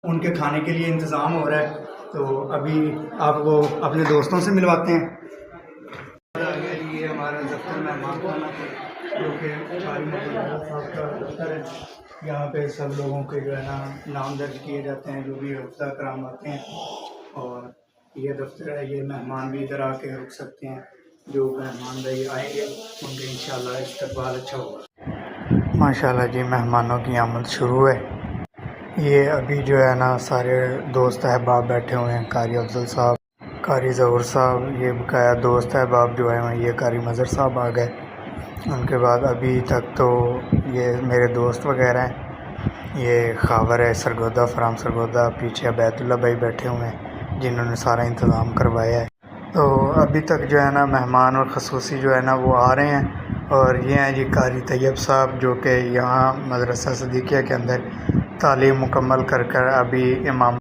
ان کے کھانے کے لیے انتظام ہو رہا ہے، تو ابھی آپ کو اپنے دوستوں سے ملواتے ہیں۔ یہ ہمارا دفتر مہمان خانہ جو کہ قاری محمد صاحب کا دفتر ہے، یہاں پہ سب لوگوں کے جو ہے نا نام درج کیے جاتے ہیں جو بھی حفظہ کرام آتے ہیں، اور یہ دفتر ہے، یہ مہمان بھی ادھر آ کے رک سکتے ہیں، جو مہمان بھائی آئیں گے ان کے انشاءاللہ استقبال اچھا ہوگا۔ ماشاءاللہ جی، مہمانوں کی آمد شروع ہے۔ یہ ابھی جو ہے نا سارے دوست احباب بیٹھے ہوئے ہیں، قاری افضل صاحب، قاری ظہور صاحب، یہ بقایا دوست احباب جو ہیں، یہ قاری مظہر صاحب آ گئے۔ ان کے بعد ابھی تک تو یہ میرے دوست وغیرہ ہیں، یہ خاور ہے سرگودہ، فرام سرگودہ، پیچھے عبید اللہ بھائی بیٹھے ہوئے ہیں جنہوں نے سارا انتظام کروایا ہے۔ تو ابھی تک جو ہے نا مہمان اور خصوصی جو ہے نا وہ آ رہے ہیں، اور یہ ہیں جی قاری طیب صاحب جو کہ یہاں مدرسہ صدیقیہ کے اندر تعلیم مکمل کر ابھی امام